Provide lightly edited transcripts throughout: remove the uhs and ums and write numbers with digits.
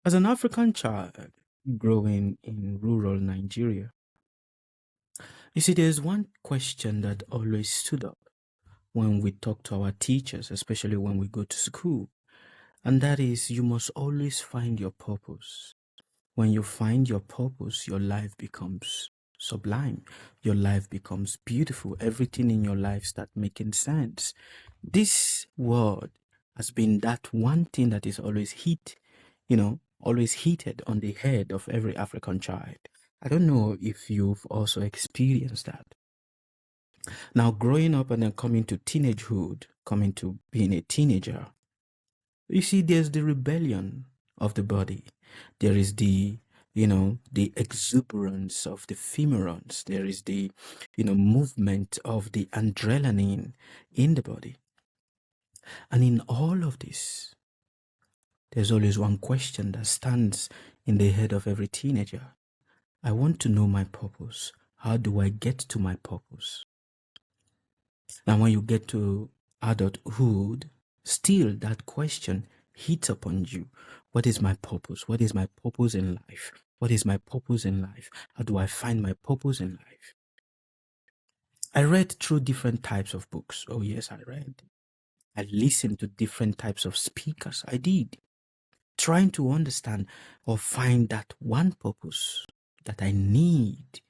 As an African child growing in rural Nigeria, you see, there's one question that always stood up when we talk to our teachers, especially when we go to school, and that is you must always find your purpose. When you find your purpose, your life becomes sublime. Your life becomes beautiful. Everything in your life starts making sense. This word has been that one thing that is always heated on the head of every African child. I don't know if you've also experienced that. Now, growing up and then coming to teenagehood, coming to being a teenager, you see, there's the rebellion of the body. There is the exuberance of the femurons. There is the movement of the adrenaline in the body. And in all of this, there's always one question that stands in the head of every teenager. I want to know my purpose. How do I get to my purpose? And when you get to adulthood, still that question hits upon you. What is my purpose? What is my purpose in life? What is my purpose in life? How do I find my purpose in life? I read through different types of books. Oh, yes, I read. I listened to different types of speakers. I did. Trying to understand or find that one purpose that I need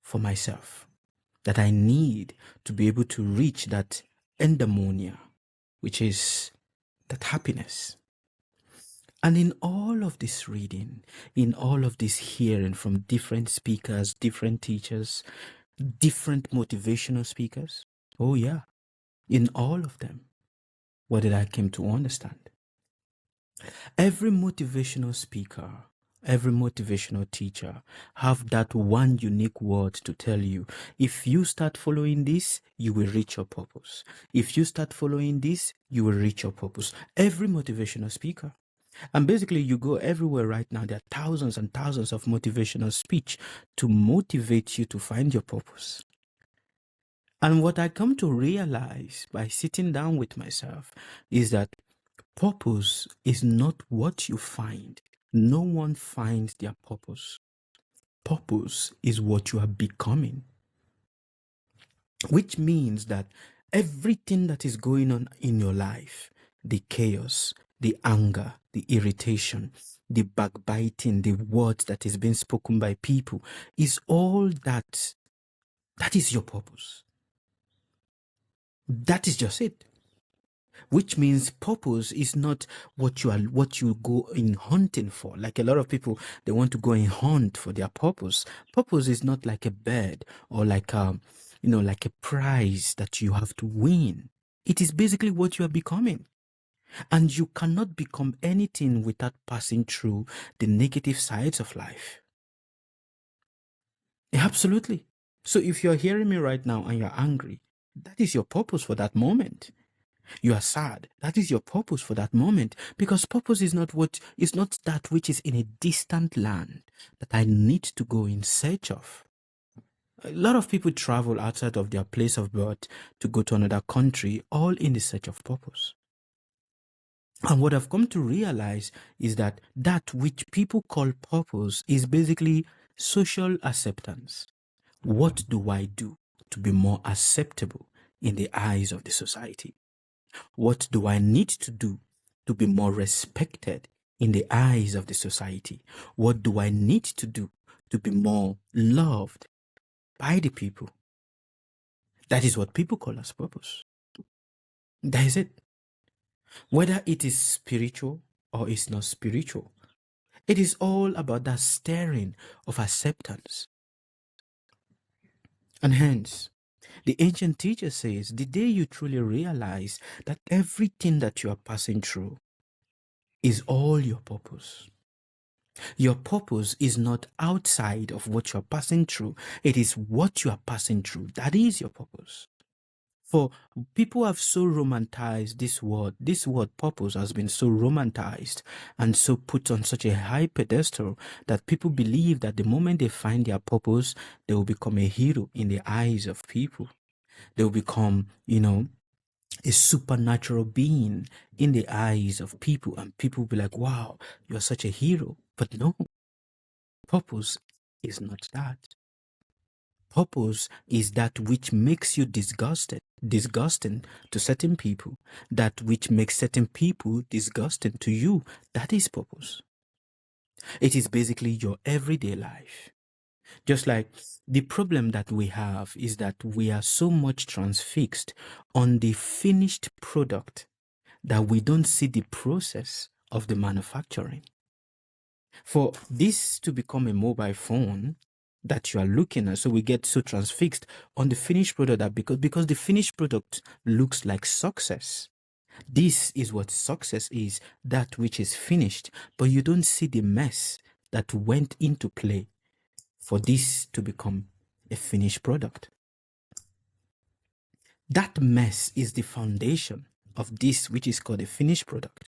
for myself, that I need to be able to reach that endemonia, which is that happiness. And in all of this reading, in all of this hearing from different speakers, different teachers, different motivational speakers, oh yeah, in all of them, what did I come to understand? Every motivational speaker, every motivational teacher have that one unique word to tell you. If you start following this, you will reach your purpose. If you start following this, you will reach your purpose. Every motivational speaker. And basically, you go everywhere right now. There are thousands and thousands of motivational speech to motivate you to find your purpose. And what I come to realize by sitting down with myself is that purpose is not what you find. No one finds their purpose. Purpose is what you are becoming. Which means that everything that is going on in your life, the chaos, the anger, the irritation, the backbiting, the words that is being spoken by people, is all that. That is your purpose. That is just it. Which means purpose is not what you go in hunting for. Like a lot of people, they want to go and hunt for their purpose. Purpose is not like a bird or like a prize that you have to win. It is basically what you are becoming. And you cannot become anything without passing through the negative sides of life. Absolutely. So if you're hearing me right now and you're angry, that is your purpose for that moment. You are sad. That is your purpose for that moment. Because purpose is not that which is in a distant land that I need to go in search of. A lot of people travel outside of their place of birth to go to another country, all in the search of purpose. And what I've come to realize is that which people call purpose is basically social acceptance. What do I do to be more acceptable in the eyes of the society? What do I need to do to be more respected in the eyes of the society? What do I need to do to be more loved by the people? That is what people call as purpose. That is it. Whether it is spiritual or it's not spiritual, it is all about that stirring of acceptance. And hence, the ancient teacher says, the day you truly realize that everything that you are passing through is all your purpose. Your purpose is not outside of what you are passing through. It is what you are passing through. That is your purpose. For people have so romanticized this word. This word purpose has been so romanticized and so put on such a high pedestal that people believe that the moment they find their purpose, they will become a hero in the eyes of people. They will become, a supernatural being in the eyes of people, and people will be like, wow, you're such a hero. But no, purpose is not that. Purpose is that which makes you disgusting to certain people, that which makes certain people disgusting to you. That is purpose. It is basically your everyday life. Just like the problem that we have is that we are so much transfixed on the finished product that we don't see the process of the manufacturing. For this to become a mobile phone that you are looking at, so we get so transfixed on the finished product that because the finished product looks like success. This is what success is, that which is finished, but you don't see the mess that went into play for this to become a finished product. That mess is the foundation of this which is called a finished product.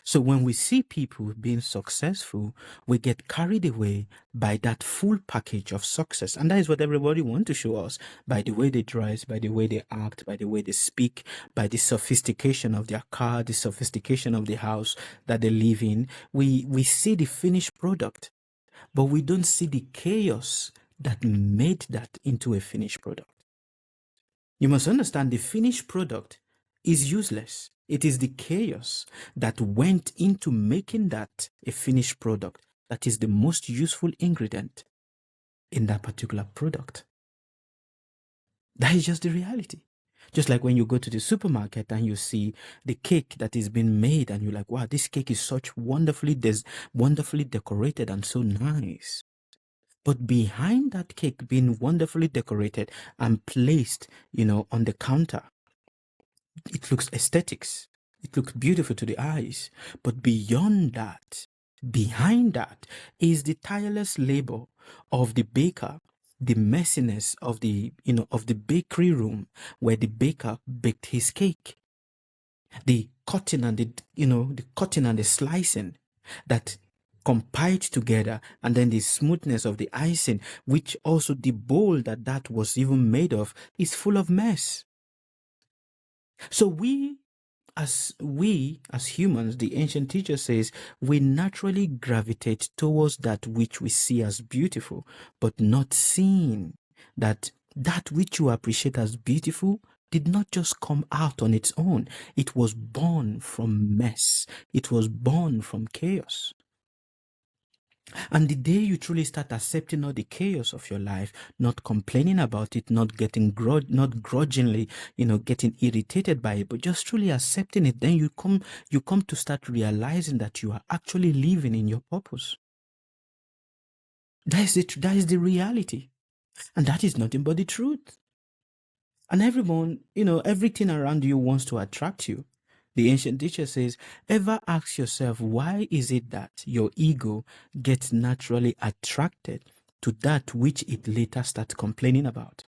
So when we see people being successful, we get carried away by that full package of success. And that is what everybody wants to show us, by the way they dress, by the way they act, by the way they speak, by the sophistication of their car, the sophistication of the house that they live in. We see the finished product, but we don't see the chaos that made that into a finished product. You must understand the finished product is useless. It is the chaos that went into making that a finished product that is the most useful ingredient in that particular product. That is just the reality. Just like when you go to the supermarket and you see the cake that is being made and you're like, wow, this cake is such wonderfully decorated and so nice. But behind that cake being wonderfully decorated and placed, on the counter, it looks aesthetics. It looks beautiful to the eyes. But beyond that, behind that is the tireless labor of the baker, the messiness of the bakery room where the baker baked his cake. The cutting and the slicing that compiled together, and then the smoothness of the icing, which also the bowl that was even made of, is full of mess. So we as humans, the ancient teacher says, we naturally gravitate towards that which we see as beautiful, but not seeing that which you appreciate as beautiful did not just come out on its own. It was born from mess. It was born from chaos. And the day you truly start accepting all the chaos of your life, not complaining about it, not getting not grudgingly, getting irritated by it, but just truly accepting it, then you come to start realizing that you are actually living in your purpose. That is it. That is the reality. And that is nothing but the truth. And everyone, everything around you wants to attract you. The ancient teacher says, ever ask yourself, why is it that your ego gets naturally attracted to that which it later starts complaining about?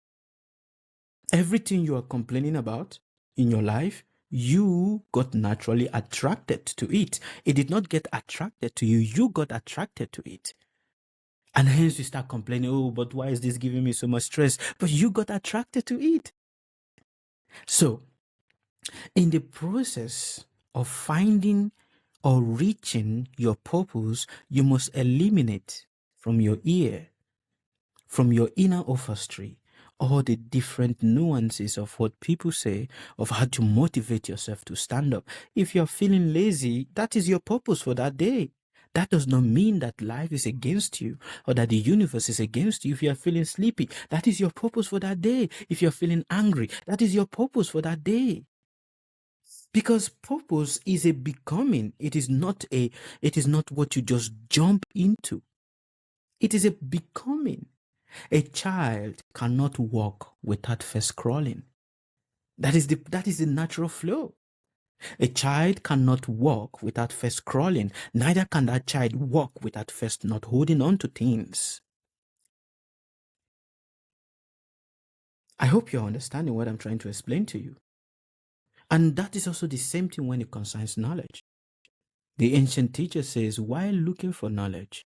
Everything you are complaining about in your life, you got naturally attracted to it. It did not get attracted to you. You got attracted to it. And hence you start complaining, oh, but why is this giving me so much stress? But you got attracted to it. So, in the process of finding or reaching your purpose, you must eliminate from your ear, from your inner orchestra, all the different nuances of what people say, of how to motivate yourself to stand up. If you're feeling lazy, that is your purpose for that day. That does not mean that life is against you or that the universe is against you. If you are feeling sleepy, that is your purpose for that day. If you're feeling angry, that is your purpose for that day. Because purpose is a becoming. It is not what you just jump into. It is a becoming. A child cannot walk without first crawling. That is the natural flow. A child cannot walk without first crawling. Neither can that child walk without first not holding on to things. I hope you're understanding what I'm trying to explain to you. And that is also the same thing when it concerns knowledge. The ancient teacher says, while looking for knowledge,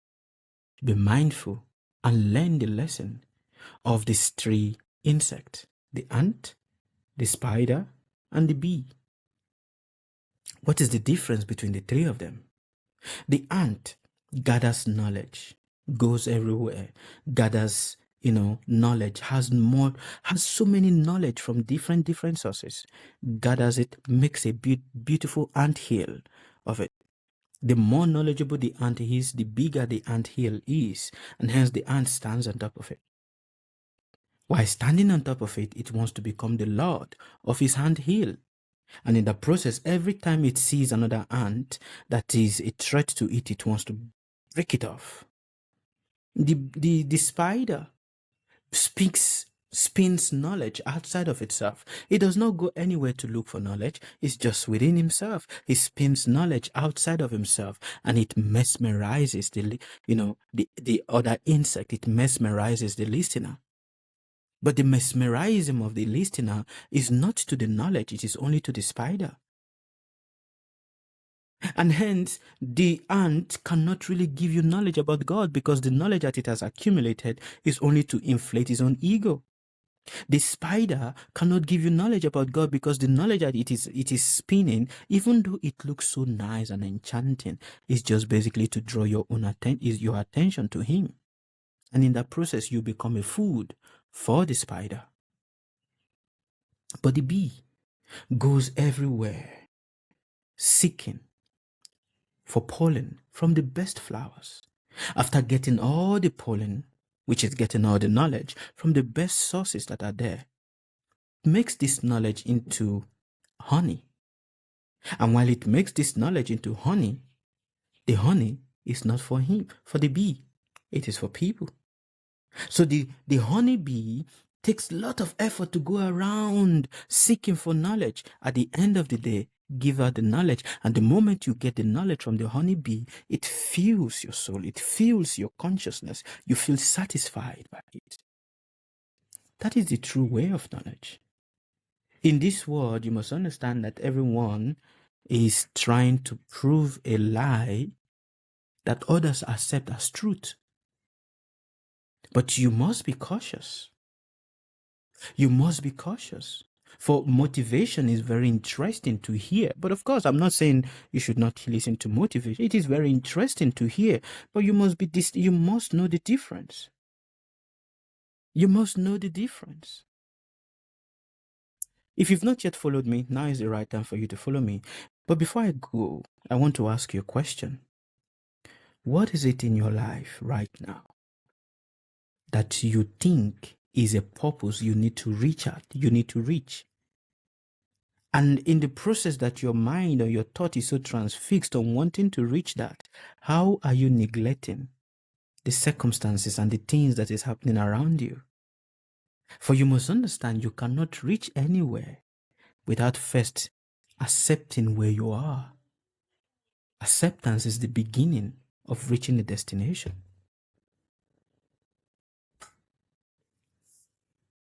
be mindful and learn the lesson of these three insects: the ant, the spider, and the bee. What is the difference between the three of them? The ant gathers knowledge, goes everywhere, gathers, knowledge, has so many knowledge from different sources, gathers it, makes a beautiful ant hill of it. The more knowledgeable the ant is, the bigger the ant hill is, and hence the ant stands on top of it. While standing on top of it, it wants to become the lord of his ant hill. And in the process, every time it sees another ant that is a threat to it, it wants to break it off. The spider spins knowledge outside of itself. It does not go anywhere to look for knowledge. It's just within himself. He spins knowledge outside of himself, and it mesmerizes the other insect. It mesmerizes the listener. But the mesmerism of the listener is not to the knowledge, it is only to the spider. And hence, the ant cannot really give you knowledge about God, because the knowledge that it has accumulated is only to inflate his own ego. The spider cannot give you knowledge about God, because the knowledge that it is spinning, even though it looks so nice and enchanting, is just basically to draw your attention to him. And in that process, you become a food for the spider. But the bee goes everywhere seeking for pollen from the best flowers. After getting all the pollen, which is getting all the knowledge from the best sources that are there, makes this knowledge into honey. And while it makes this knowledge into honey, the honey is not for the bee. It is for people. So the honey bee takes a lot of effort to go around seeking for knowledge. At the end of the day, give her the knowledge. And the moment you get the knowledge from the honey bee, it fills your soul. It fills your consciousness. You feel satisfied by it. That is the true way of knowledge. In this world, you must understand that everyone is trying to prove a lie that others accept as truth. But you must be cautious. You must be cautious. For motivation is very interesting to hear. But of course, I'm not saying you should not listen to motivation. It is very interesting to hear. But you must know the difference. You must know the difference. If you've not yet followed me, now is the right time for you to follow me. But before I go, I want to ask you a question. What is it in your life right now that you think is a purpose you need to reach at, you need to reach? And in the process that your mind or your thought is so transfixed on wanting to reach that, how are you neglecting the circumstances and the things that is happening around you? For you must understand, you cannot reach anywhere without first accepting where you are. Acceptance is the beginning of reaching the destination.